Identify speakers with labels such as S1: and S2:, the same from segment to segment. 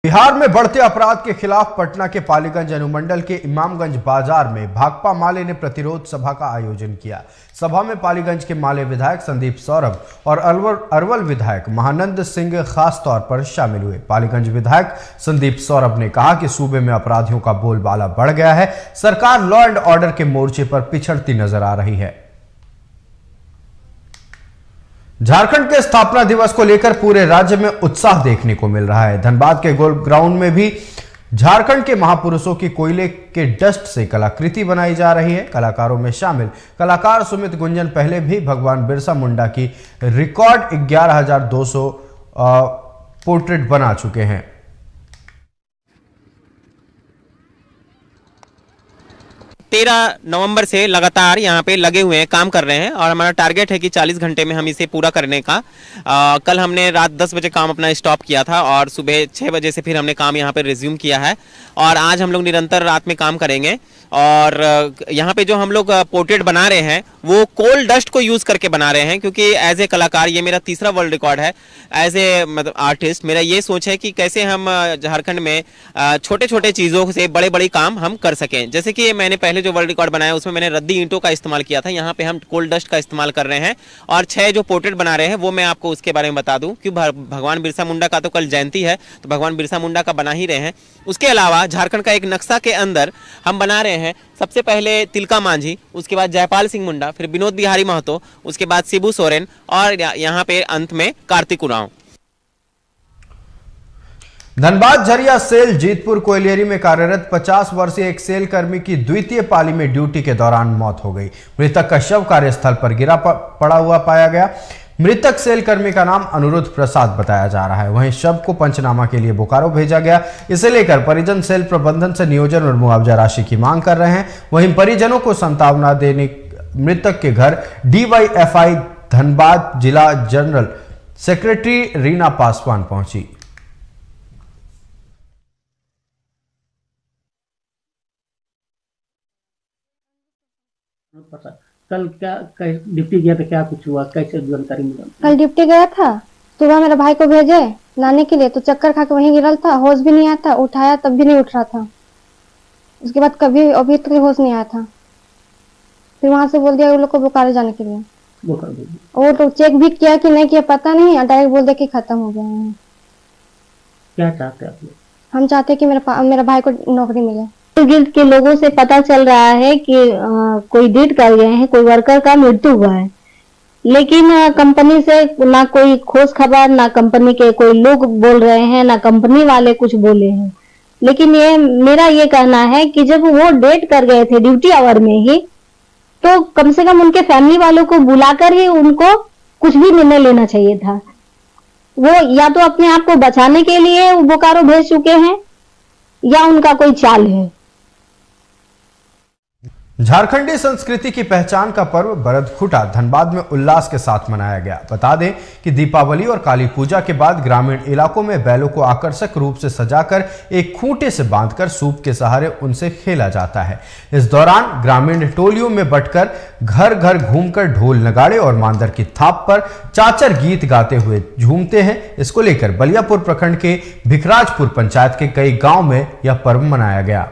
S1: बिहार में बढ़ते अपराध के खिलाफ पटना के पालीगंज अनुमंडल के इमामगंज बाजार में भाकपा माले ने प्रतिरोध सभा का आयोजन किया। सभा में पालीगंज के माले विधायक संदीप सौरभ और अरवल विधायक महानंद सिंह खास तौर पर शामिल हुए। पालीगंज विधायक संदीप सौरभ ने कहा कि सूबे में अपराधियों का बोलबाला बढ़ गया है, सरकार लॉ एंड ऑर्डर के मोर्चे पर पिछड़ती नजर आ रही है। झारखंड के स्थापना दिवस को लेकर पूरे राज्य में उत्साह देखने को मिल रहा है। धनबाद के गोल्फ ग्राउंड में भी झारखंड के महापुरुषों की कोयले के डस्ट से कलाकृति बनाई जा रही है। कलाकारों में शामिल कलाकार सुमित गुंजन पहले भी भगवान बिरसा मुंडा की रिकॉर्ड 11,200 पोर्ट्रेट बना चुके हैं।
S2: 13 नवंबर से लगातार यहाँ पे लगे हुए हैं, काम कर रहे हैं और हमारा टारगेट है कि 40 घंटे में हम इसे पूरा करने का। कल हमने रात 10 बजे काम अपना स्टॉप किया था और सुबह 6 बजे से फिर हमने काम यहाँ पे रिज्यूम किया है और आज हम लोग निरंतर रात में काम करेंगे। और यहाँ पे जो हम लोग पोर्ट्रेट बना रहे हैं वो कोल डस्ट को यूज़ करके बना रहे हैं, क्योंकि एज ए कलाकार ये मेरा तीसरा वर्ल्ड रिकॉर्ड है। एज ए मतलब आर्टिस्ट मेरा ये सोच है कि कैसे हम झारखंड में छोटे छोटे चीज़ों से बड़े बड़े काम हम कर सकें। जैसे कि मैंने पहले जो वर्ल्ड रिकॉर्ड बनाया उसमें मैंने रद्दी ईंटों का इस्तेमाल किया था, यहाँ पे हम कोल डस्ट का इस्तेमाल कर रहे हैं। और 6 जो पोर्ट्रेट बना रहे हैं वो मैं आपको उसके बारे में बता दूं कि भगवान बिरसा मुंडा का तो कल जयंती है, तो भगवान बिरसा मुंडा का बना ही रहे हैं। उसके अलावा झारखंड का एक नक्शा के अंदर हम बना रहे हैं सबसे पहले तिलका मांझी, उसके बाद जयपाल सिंह मुंडा, फिर विनोद बिहारी महतो, उसके बाद शिबू सोरेन और यहाँ पे अंत में कार्तिक उरांव।
S1: धनबाद झरिया सेल जीतपुर कोयलियरी में कार्यरत 50 वर्षीय एक सेल कर्मी की द्वितीय पाली में ड्यूटी के दौरान मौत हो गई। मृतक का शव कार्यस्थल पर गिरा पड़ा हुआ पाया गया। मृतक सेल कर्मी का नाम अनुरुद्ध प्रसाद बताया जा रहा है। वहीं शव को पंचनामा के लिए बोकारो भेजा गया। इसे लेकर परिजन सेल प्रबंधन से नियोजन और मुआवजा राशि की मांग कर रहे हैं। वहीं परिजनों को सांत्वना देने मृतक के घर DYFI धनबाद जिला जनरल सेक्रेटरी रीना पासवान पहुंची।
S3: कल क्या डिप्टी गया था, क्या कुछ हुआ, कैसे जानकारी मिला?
S4: कल डिप्टी गया था, सुबह मेरे भाई को भेजे लाने के लिए, तो चक्कर खा के वहीं गिरल था, होश भी नहीं आया था, उठाया तब भी नहीं उठ रहा था। उसके बाद कभी अभी तक होश नहीं आया था। फिर वहां से बोल दिया उन लोग को बोकारो जाने के लिए। वो तो चेक भी किया कि नहीं किया पता नहीं, डायरेक्ट बोल दिया कि खत्म हो गया है।
S3: क्या चाहते हैं आप लोग? हम
S4: चाहते कि मेरा भाई को नौकरी मिले।
S5: गिल्ड के लोगों से पता चल रहा है कि कोई डेथ कर गए हैं, कोई वर्कर का मृत्यु हुआ है, लेकिन कंपनी से ना कोई खोज खबर, ना कंपनी के कोई लोग बोल रहे हैं, ना कंपनी वाले कुछ बोले हैं। लेकिन ये मेरा ये कहना है कि जब वो डेथ कर गए थे ड्यूटी आवर में ही, तो कम से कम उनके फैमिली वालों को बुलाकर ही उनको कुछ भी निर्णय लेना चाहिए था। वो या तो अपने आप को बचाने के लिए बोकारो भेज चुके हैं या उनका कोई चाल है।
S1: झारखंडी संस्कृति की पहचान का पर्व बरद खूंटा धनबाद में उल्लास के साथ मनाया गया। बता दें कि दीपावली और काली पूजा के बाद ग्रामीण इलाकों में बैलों को आकर्षक रूप से सजाकर एक खूंटे से बांधकर सूप के सहारे उनसे खेला जाता है। इस दौरान ग्रामीण टोलियों में बंटकर घर घर घूमकर ढोल नगाड़े और मांदर की थाप पर चाचर गीत गाते हुए झूमते हैं। इसको लेकर बलियापुर प्रखंड के भिखराजपुर पंचायत के कई गाँव में यह पर्व मनाया गया।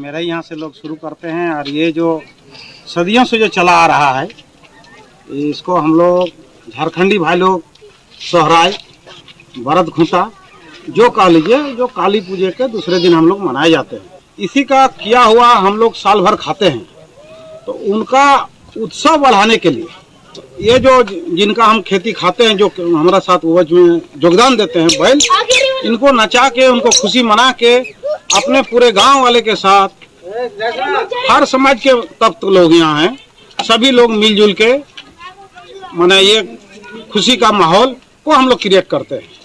S6: मेरे यहाँ से लोग शुरू करते हैं और ये जो सदियों से जो चला आ रहा है, इसको हम लोग झारखंडी भाई लोग सोहराय, बरद खूंटा जो कह लीजिए, जो काली पूजा के दूसरे दिन हम लोग मनाए जाते हैं। इसी का किया हुआ हम लोग साल भर खाते हैं, तो उनका उत्सव बढ़ाने के लिए ये जो जिनका हम खेती खाते हैं, जो हमारा साथ उपज में योगदान देते हैं बैल, इनको नचा के उनको खुशी मना के अपने पूरे गांव वाले के साथ हर समाज के तब लोग यहाँ हैं, सभी लोग मिलजुल के माने ये खुशी का माहौल को हम लोग क्रिएट करते हैं।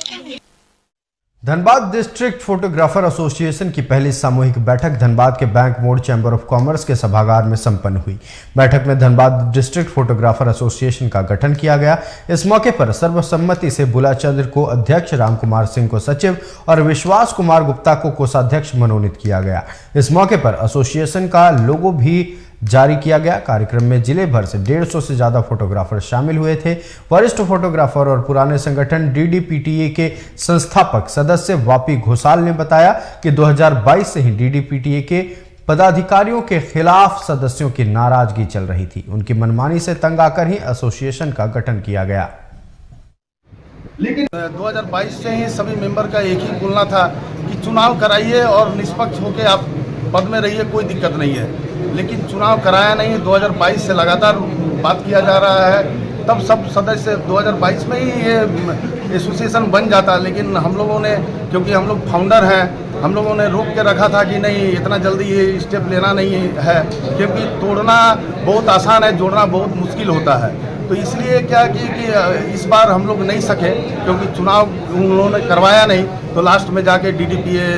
S1: धनबाद डिस्ट्रिक्ट फोटोग्राफर एसोसिएशन की पहली सामूहिक बैठक धनबाद के बैंक मोड़ चैम्बर ऑफ कॉमर्स के सभागार में संपन्न हुई। बैठक में धनबाद डिस्ट्रिक्ट फोटोग्राफर एसोसिएशन का गठन किया गया। इस मौके पर सर्वसम्मति से बुला चंद्र को अध्यक्ष, रामकुमार सिंह को सचिव और विश्वास कुमार गुप्ता को कोषाध्यक्ष मनोनीत किया गया। इस मौके पर एसोसिएशन का लोगो भी जारी किया गया। कार्यक्रम में जिले भर से 150 से ज्यादा फोटोग्राफर शामिल हुए थे। वरिष्ठ फोटोग्राफर और पुराने संगठन DDPTA के संस्थापक सदस्य वापी घोसाल ने बताया कि 2022 से ही DDPTA के पदाधिकारियों के खिलाफ सदस्यों की नाराजगी चल रही थी। उनकी मनमानी से तंग आकर ही एसोसिएशन का गठन किया गया।
S7: लेकिन 2022 से ही सभी मेंबर का एक ही बोलना था कि चुनाव कराइए और निष्पक्ष होकर आप पद में रहिए, कोई दिक्कत नहीं है। लेकिन चुनाव कराया नहीं, 2022 से लगातार बात किया जा रहा है। तब सब सदस्य 2022 में ही ये एसोसिएशन बन जाता, लेकिन हम लोगों ने, क्योंकि हम लोग फाउंडर हैं, हम लोगों ने रोक के रखा था कि नहीं, इतना जल्दी ये स्टेप लेना नहीं है, क्योंकि तोड़ना बहुत आसान है, जोड़ना बहुत मुश्किल होता है। तो इसलिए क्या कि इस बार हम लोग नहीं सके, क्योंकि चुनाव उन्होंने करवाया नहीं, तो लास्ट में जाके DDPA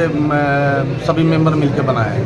S7: सभी मेंबर मिलकर बनाए।